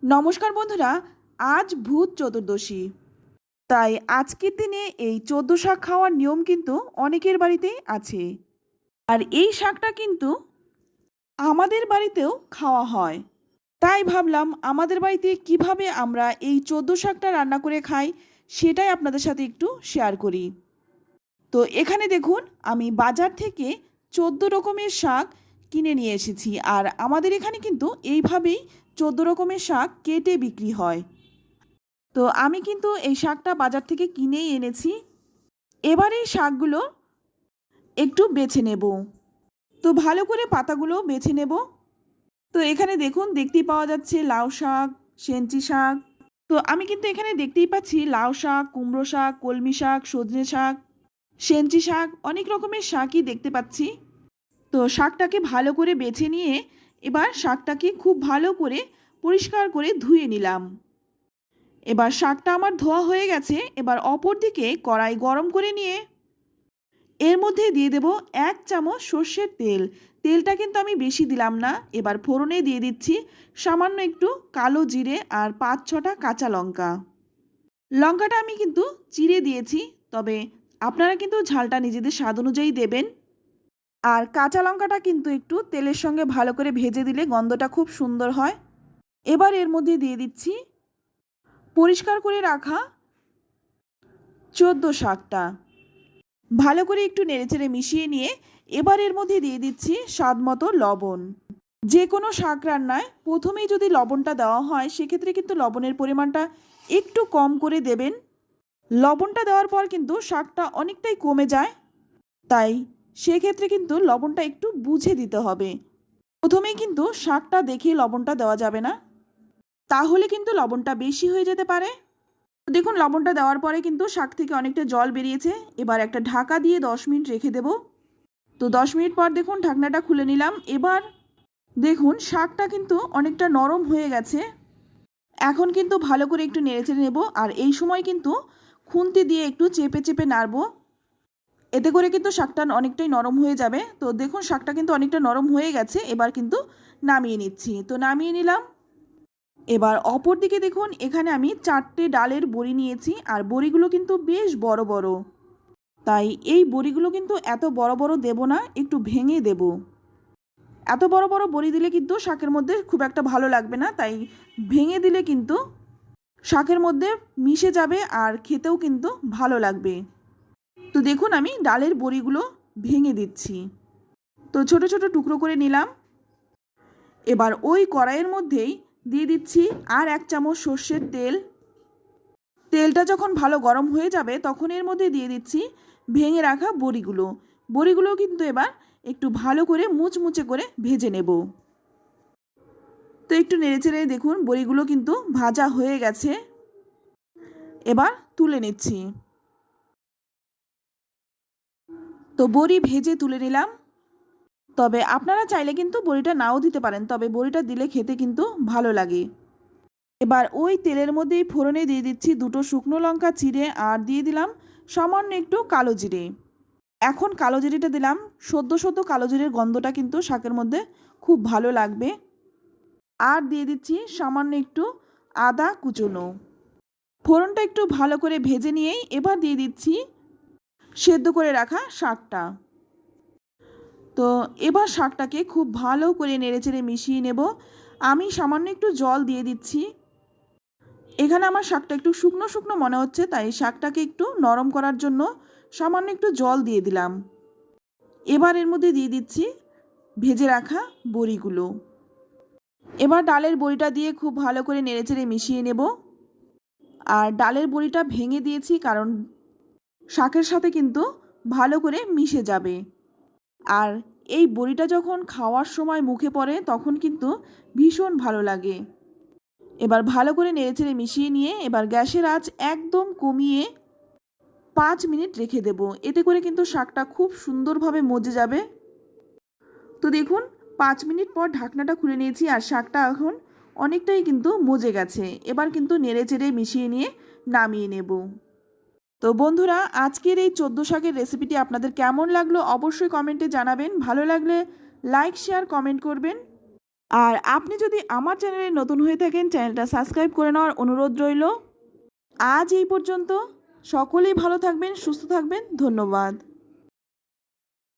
নমস্কার বন্ধুরা, আজ ভূত চতুর্দশী। তাই আজকের দিনে এই ১৪ শাক খাওয়ার নিয়ম কিন্তু অনেকের বাড়িতেই আছে। আর এই শাকটা কিন্তু আমাদের বাড়িতেও খাওয়া হয়। তাই ভাবলাম আমাদের বাড়িতে কিভাবে আমরা এই ১৪ শাকটা রান্না করে খাই সেটাই আপনাদের সাথে একটু শেয়ার করি। তো এখানে দেখুন, আমি বাজার থেকে ১৪ রকমের শাক কিনে নিয়ে এসেছি। আর আমাদের এখানে কিন্তু এইভাবেই ১৪ রকমের শাক কেটে বিক্রি হয়। তো আমি কিন্তু এই শাকটা বাজার থেকে কিনেই এনেছি। এবার এই শাকগুলো একটু বেছে নেব। তো ভালো করে পাতাগুলো বেছে নেব। তো এখানে দেখুন, দেখতেই পাওয়া যাচ্ছে লাউ শাক, সেঞ্চি শাক। তো আমি কিন্তু এখানে দেখতেই পাচ্ছি লাউ শাক, কুমড়ো শাক, কলমি শাক, সজনে শাক, সেঞ্চি শাক, অনেক রকমের শাকই দেখতে পাচ্ছি। তো শাকটাকে ভালো করে বেছে নিয়ে এবার শাকটাকে খুব ভালো করে পরিষ্কার করে ধুয়ে নিলাম। এবার শাকটা আমার ধোয়া হয়ে গেছে। এবার অপর দিকে কড়াই গরম করে নিয়ে এর মধ্যে দিয়ে দেব ১ চামচ সর্ষের তেল। তেলটা কিন্তু আমি বেশি দিলাম না। এবার ফোড়নে দিয়ে দিচ্ছি সামান্য একটু কালো জিরে আর ৫-৬টা কাঁচা লঙ্কা। লঙ্কাটা আমি কিন্তু চিড়ে দিয়েছি, তবে আপনারা কিন্তু ঝালটা নিজেদের স্বাদ অনুযায়ী দেবেন। আর কাঁচা লঙ্কাটা কিন্তু একটু তেলের সঙ্গে ভালো করে ভেজে দিলে গন্ধটা খুব সুন্দর হয়। এবার এর মধ্যে দিয়ে দিচ্ছি পরিষ্কার করে রাখা ১৪ শাকটা। ভালো করে একটু নেড়েচেড়ে মিশিয়ে নিয়ে এবার এর মধ্যে দিয়ে দিচ্ছি স্বাদ মতো লবণ। যে কোনো শাক রান্নায় প্রথমেই যদি লবণটা দেওয়া হয় সেক্ষেত্রে কিন্তু লবণের পরিমাণটা একটু কম করে দেবেন। লবণটা দেওয়ার পর কিন্তু শাকটা অনেকটাই কমে যায়, তাই সেক্ষেত্রে কিন্তু লবণটা একটু বুঝে দিতে হবে। প্রথমেই কিন্তু শাকটা দেখে লবণটা দেওয়া যাবে না, তাহলে কিন্তু লবণটা বেশি হয়ে যেতে পারে। দেখুন, লবণটা দেওয়ার পরে কিন্তু শাক থেকে অনেকটা জল বেরিয়েছে। এবার একটা ঢাকা দিয়ে ১০ মিনিট রেখে দেব। তো ১০ মিনিট পর দেখুন ঢাকনাটা খুলে নিলাম। এবার দেখুন শাকটা কিন্তু অনেকটা নরম হয়ে গেছে। এখন কিন্তু ভালো করে একটু নেড়েচেড়ে নেব। আর এই সময় কিন্তু খুন্তি দিয়ে একটু চেপে চেপে নাড়ব। এতে করে কিন্তু শাকটা অনেকটাই নরম হয়ে যাবে। তো দেখুন শাকটা কিন্তু অনেকটা নরম হয়ে গেছে। এবার কিন্তু নামিয়ে নিচ্ছি। তো নামিয়ে নিলাম। এবার অপর দিকে দেখুন, এখানে আমি ৪টে ডালের বড়ি নিয়েছি। আর বড়িগুলো কিন্তু বেশ বড় বড়, তাই এই বড়িগুলো কিন্তু এত বড় বড় দেব না, একটু ভেঙে দেব। এত বড় বড় বড়ি দিলে কিন্তু শাকের মধ্যে খুব একটা ভালো লাগবে না, তাই ভেঙে দিলে কিন্তু শাকের মধ্যে মিশে যাবে আর খেতেও কিন্তু ভালো লাগবে। তো দেখুন আমি ডালের বড়িগুলো ভেঙে দিচ্ছি। তো ছোট ছোট টুকরো করে নিলাম। এবার ওই কড়াইয়ের মধ্যেই দিয়ে দিচ্ছি আর ১ চামচ সর্ষের তেল। তেলটা যখন ভালো গরম হয়ে যাবে তখন এর মধ্যে দিয়ে দিচ্ছি ভেঙে রাখা বড়িগুলো। বড়িগুলো কিন্তু এবার একটু ভালো করে মুচমুচে করে ভেজে নেব। তো একটু নেড়েচেড়ে দেখুন বড়িগুলো কিন্তু ভাজা হয়ে গেছে। এবার তুলে নিচ্ছি। তো বড়ি ভেজে তুলে নিলাম। তবে আপনারা চাইলে কিন্তু বড়িটা নাও দিতে পারেন, তবে বড়িটা দিলে খেতে কিন্তু ভালো লাগে। এবার ওই তেলের মধ্যেই ফোড়নে দিয়ে দিচ্ছি ২টো শুকনো লঙ্কা চিড়ে আর দিয়ে দিলাম সামান্য একটু কালো জিরে। এখন কালো জিরেটা দিলাম, সদ্য সদ্য কালো জিরের গন্ধটা কিন্তু শাকের মধ্যে খুব ভালো লাগবে। আর দিয়ে দিচ্ছি সামান্য একটু আদা কুচনো। ফোড়নটা একটু ভালো করে ভেজে নিয়েই এবার দিয়ে দিচ্ছি সেদ্ধ করে রাখা শাকটা। তো এবার শাকটাকে খুব ভালো করে নেড়েচেড়ে মিশিয়ে নেব। আমি সামান্য একটু জল দিয়ে দিচ্ছি। এখানে আমার শাকটা একটু শুকনো শুকনো মনে হচ্ছে, তাই শাকটাকে একটু নরম করার জন্য সামান্য একটু জল দিয়ে দিলাম। এবার এর মধ্যে দিয়ে দিচ্ছি ভেজে রাখা বড়িগুলো। এবার ডালের বড়িটা দিয়ে খুব ভালো করে নেড়েচেড়ে মিশিয়ে নেব। আর ডালের বড়িটা ভেঙে দিয়েছি কারণ শাকের সাথে কিন্তু ভালো করে মিশে যাবে। আর এই বড়িটা যখন খাওয়ার সময় মুখে পড়ে তখন কিন্তু ভীষণ ভালো লাগে। এবার ভালো করে নেড়েচেড়ে মিশিয়ে নিয়ে এবার গ্যাসের আঁচ একদম কমিয়ে ৫ মিনিট রেখে দেব। এতে করে কিন্তু শাকটা খুব সুন্দরভাবে মজে যাবে। তো দেখুন ৫ মিনিট পর ঢাকনাটা খুলে নিয়েছি আর শাকটা এখন অনেকটাই কিন্তু মজে গেছে। এবার কিন্তু নেড়েচেড়ে মিশিয়ে নিয়ে নামিয়ে নেব। তো বন্ধুরা, আজকের এই ১৪ শাকের রেসিপিটি আপনাদের কেমন লাগলো অবশ্যই কমেন্টে জানাবেন। ভালো লাগলে লাইক শেয়ার কমেন্ট করবেন। আর আপনি যদি আমার চ্যানেলে নতুন হয়ে থাকেন, চ্যানেলটা সাবস্ক্রাইব করে নেওয়ার অনুরোধ রইল। আজ এই পর্যন্ত। সকলেই ভালো থাকবেন, সুস্থ থাকবেন। ধন্যবাদ।